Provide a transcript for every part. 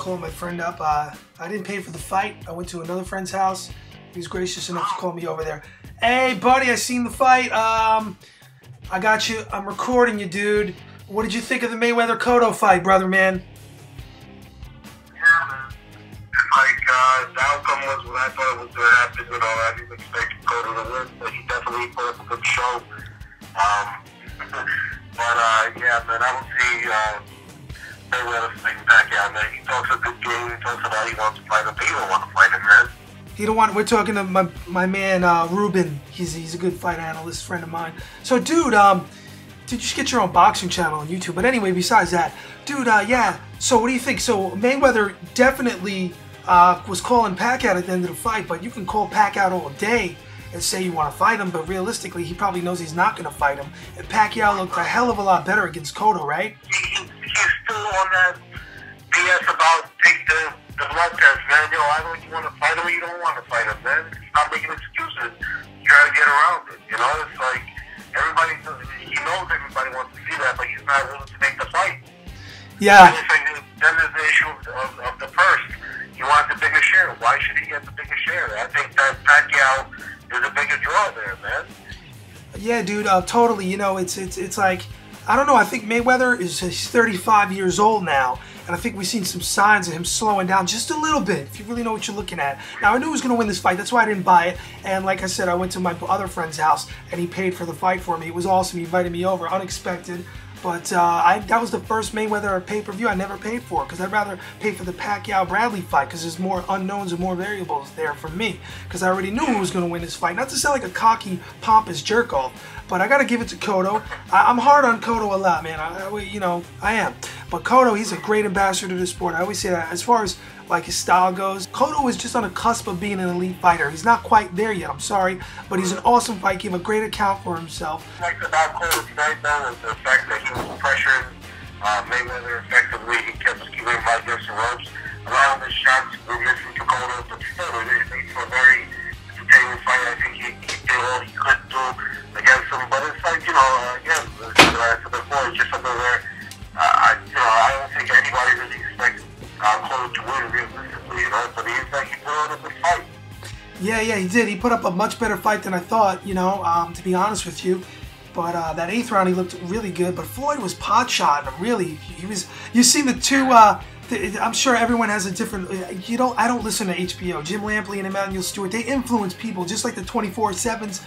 calling my friend up. I didn't pay for the fight. I went to another friend's house. He was gracious enough to call me over there. Hey, buddy, I seen the fight. I got you. I'm recording you, dude. What did you think of the Mayweather-Cotto fight, brother, man? Yeah, man. Like, the outcome was what I thought it was going to happen. You know, I didn't expect Cotto to win, but he definitely put up a good show. Yeah, man, I don't see Mayweather fighting Pacquiao, man. He talks a good game. He talks about he wants to fight him, but he don't want to fight him, man. He don't want. We're talking to my man Ruben. He's a good fight analyst, friend of mine. So, dude, you should get your own boxing channel on YouTube. But anyway, besides that, dude, yeah. So, what do you think? So, Mayweather definitely was calling Pacquiao at the end of the fight, but you can call Pacquiao all day and say you want to fight him, but realistically, he probably knows he's not going to fight him. And Pacquiao looked a hell of a lot better against Cotto, right? He's still on that BS about take the blood test, man. Yo, I don't you want to fight him or you don't want to fight him, man. Stop making excuses. Try to get around it, you know? It's like, he knows everybody wants to see that, but he's not willing to make the fight. Yeah. Then there's the issue of the purse. He wants the bigger share. Why should he get the bigger share? I think that Pacquiao is a bigger draw there, man. Yeah, dude, totally. You know, it's like, I don't know. I think Mayweather he's 35 years old now, and I think we've seen some signs of him slowing down just a little bit, if you really know what you're looking at. Now, I knew he was going to win this fight. That's why I didn't buy it. And like I said, I went to my other friend's house, and he paid for the fight for me. It was awesome. He invited me over, unexpected. But that was the first Mayweather pay-per-view I never paid for, because I'd rather pay for the Pacquiao-Bradley fight, because there's more unknowns and more variables there for me, because I already knew who was going to win this fight. Not to sound like a cocky, pompous jerk-off, but I got to give it to Cotto. I'm hard on Cotto a lot, man. I am. But Cotto, he's a great ambassador to the sport. I always say that. As far as like his style goes, Cotto is just on the cusp of being an elite fighter. He's not quite there yet, I'm sorry, but he's an awesome fight. Gave a great account for himself. Like about Cotto tonight, though, was the fact that he was pressuring Mayweather effectively. He kept keeping him right against the ropes. A lot of his shots were missing to Cotto, but still, it made for a very entertaining fight. I think he did all he could do against him, but it's like, you know, again, for the boys, just something where I don't think anybody really expects Cotto to win realistically, you know, but he put on a good fight. Yeah, he did. He put up a much better fight than I thought, you know, to be honest with you. But that 8th round, he looked really good. But Floyd was pot-shotting him, really. You seen the two, I'm sure everyone has a different, I don't listen to HBO. Jim Lampley and Emmanuel Stewart, they influence people, just like the 24/7s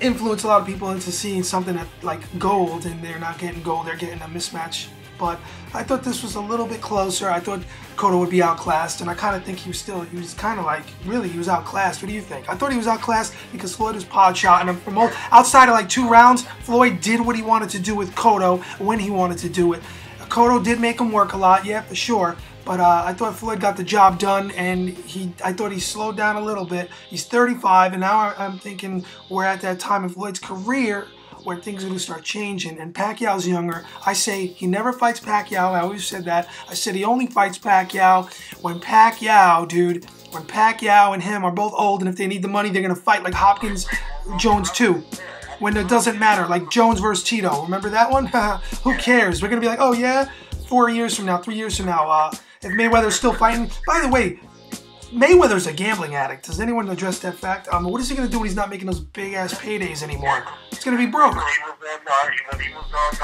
influence a lot of people into seeing something that, like gold, and they're not getting gold, they're getting a mismatch. But I thought this was a little bit closer. I thought Cotto would be outclassed, and I kind of think he was kind of like, really, he was outclassed. What do you think? I thought he was outclassed because Floyd was pot-shotting him. From outside of like 2 rounds, Floyd did what he wanted to do with Cotto when he wanted to do it. Cotto did make him work a lot, yeah, for sure. But I thought Floyd got the job done, and I thought he slowed down a little bit. He's 35, and now I'm thinking we're at that time in Floyd's career where things are going to start changing, and Pacquiao's younger. I say he never fights Pacquiao. I always said that. I said he only fights Pacquiao when Pacquiao and him are both old, and if they need the money, they're going to fight like Hopkins, Jones too. When it doesn't matter, like Jones versus Tito. Remember that one? Who cares? We're going to be like, oh yeah, 4 years from now, 3 years from now, if Mayweather's still fighting. By the way, Mayweather's a gambling addict. Does anyone address that fact? What is he going to do when he's not making those big-ass paydays anymore? He's going to be broke. When he was on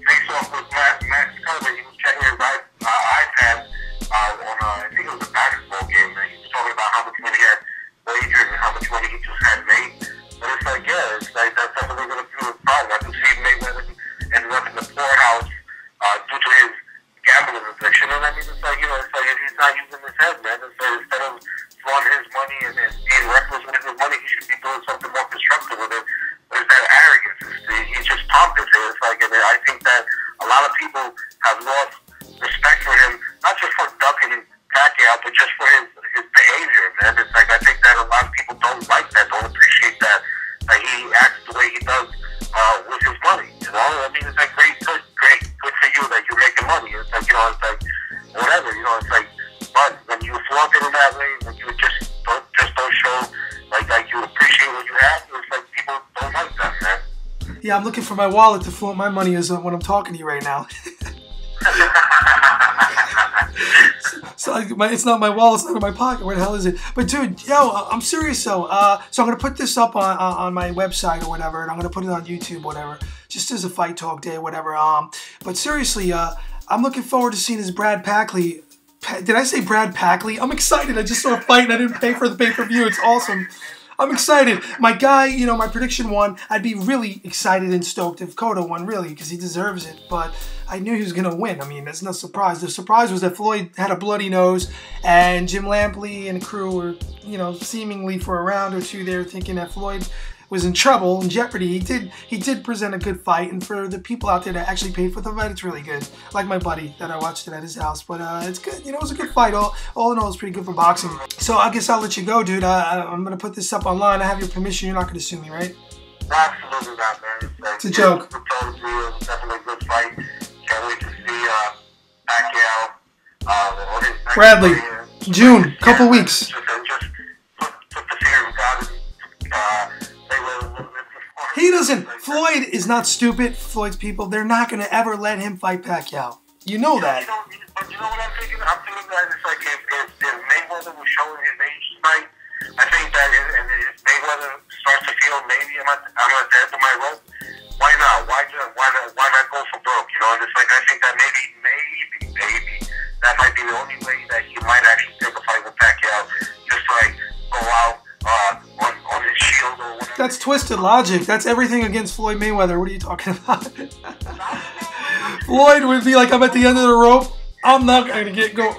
face-off with Max Cotto, he was checking his iPad on, I think it was a basketball game, and he was talking about how much money he had wagered and how much money he just had made. But it's like, yeah, it's like that's definitely going to be a problem. I can see Mayweather ended up in the poorhouse due to his gambling addiction. And I mean, it's like, he's not using his head, man. It's like, instead of throwing his money and being reckless with his money, he should be doing something more constructive with it. But it's that arrogance. He's just pompous. It's like, and I think that a lot of people have lost respect for him, not just for ducking Pacquiao, but just for his behavior, man. It's like, I think that a lot of people don't like that, don't appreciate that he acts the way he does with his money, you know? I mean, it's like good for you that you're making money. It's like, it's like, whatever, it's like, but when you flaunt it in that way, when you just don't show, like you appreciate what you have, it's like people don't like that, man. Yeah, I'm looking for my wallet to flaunt my money when I'm talking to you right now. it's not my wallet, it's not in my pocket. Where the hell is it? But dude, yo, I'm serious though. So I'm gonna put this up on my website or whatever, and I'm gonna put it on YouTube, whatever, just as a fight talk day, whatever. But seriously, I'm looking forward to seeing this Brad Packley. Did I say Brad Packley? I'm excited. I just saw a fight and I didn't pay for the pay-per-view. It's awesome. I'm excited. My guy, you know, my prediction won. I'd be really excited and stoked if Cotto won, really, because he deserves it. But I knew he was going to win. I mean, that's no surprise. The surprise was that Floyd had a bloody nose, and Jim Lampley and the crew were, you know, seemingly for a round or two there thinking that Floyd was in trouble, in jeopardy. He did present a good fight, and for the people out there that actually paid for the fight, it's really good. Like my buddy that I watched it at his house, but it's good. You know, it was a good fight. All in all, it's pretty good for boxing. So I guess I'll let you go, dude. I'm gonna put this up online. I have your permission. You're not gonna sue me, right? Absolutely not, man. It's a joke. It's definitely a good fight. Can't wait to see Pacquiao. Bradley, June, couple weeks. He doesn't. Floyd is not stupid. Floyd's people, they're not going to ever let him fight Pacquiao. You know that. But you know what I'm thinking? I'm thinking that it's like if Mayweather was showing his age tonight, I think that if Mayweather starts to feel maybe I'm at the end of my rope, why not? Why not go for broke? You know, and it's like I think that maybe that might be the only way that he might actually take a fight with Pacquiao, just like go out on his shield or whatever. That's twisted logic. That's everything against Floyd Mayweather. What are you talking about? Floyd would be like, I'm at the end of the rope. I'm not going to go.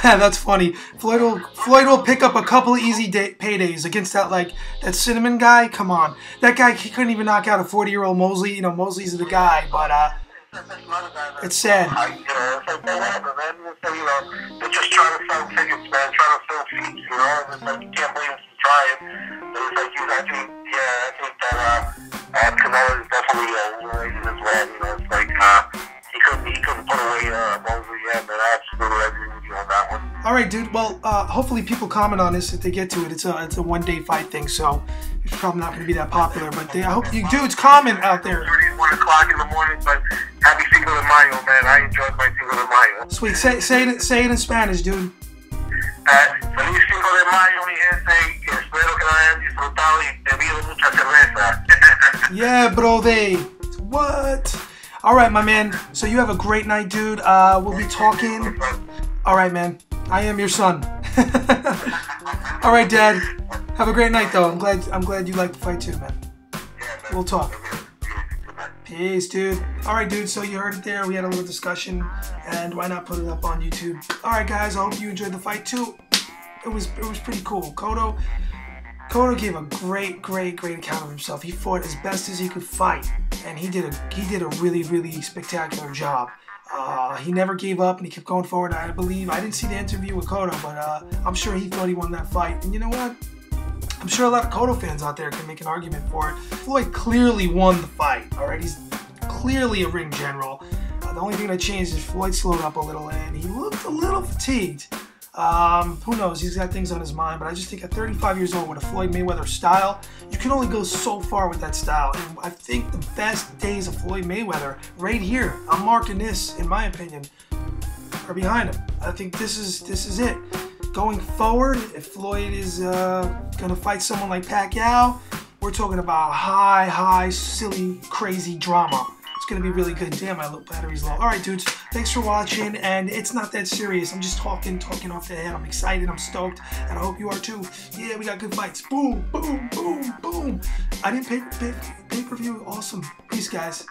That's funny. Floyd will pick up a couple of easy paydays against that Cinnamon guy. Come on, that guy, he couldn't even knock out a 40-year-old Mosley. You know, Mosley's the guy, but it's sad. They're just trying to sell tickets, man. Trying to fill seats, you know. It's like you can't blame them for trying. But it's like I think that Canelo is definitely overrated as well. You know, it's like he couldn't put away Mosley yet, but I absolutely agree with you on that one. All right, dude. Well, hopefully people comment on this if they get to it. It's a one-day fight thing, so it's probably not going to be that popular. But I hope you dudes comment out there. 1 o'clock in the morning, but happy Cinco de Mayo, man. I enjoyed my Cinco de Mayo. Sweet. Say it in Spanish, dude. Feliz Cinco de Mayo, mi gente. Espero que lo hayan disfrutado y bebido mucha cerveza. Yeah, bro. What? All right, my man. So you have a great night, dude. We'll be talking. All right, man. I am your son. All right, Dad. Have a great night, though. I'm glad you liked the fight too, man. We'll talk. Peace, dude. All right, dude. So you heard it there. We had a little discussion, and why not put it up on YouTube? All right, guys. I hope you enjoyed the fight too. It was pretty cool. Cotto gave a great account of himself. He fought as best as he could fight, and he did a really spectacular job. He never gave up, and he kept going forward. I believe I didn't see the interview with Cotto, but I'm sure he thought he won that fight. And you know what? I'm sure a lot of Cotto fans out there can make an argument for it. Floyd clearly won the fight. All right, he's clearly a ring general. The only thing that changed is Floyd slowed up a little, and he looked a little fatigued. Who knows? He's got things on his mind, but I just think at 35 years old with a Floyd Mayweather style, you can only go so far with that style. And I think the best days of Floyd Mayweather, right here, I'm marking this, in my opinion, are behind him. I think this is it. Going forward, if Floyd is gonna fight someone like Pacquiao, we're talking about high, silly, crazy drama. It's gonna be really good. Damn, my battery's low. All right, dudes, thanks for watching, and it's not that serious. I'm just talking off the head. I'm excited, I'm stoked, and I hope you are too. Yeah, we got good fights. Boom. I didn't pay-per-view. Awesome. Peace, guys.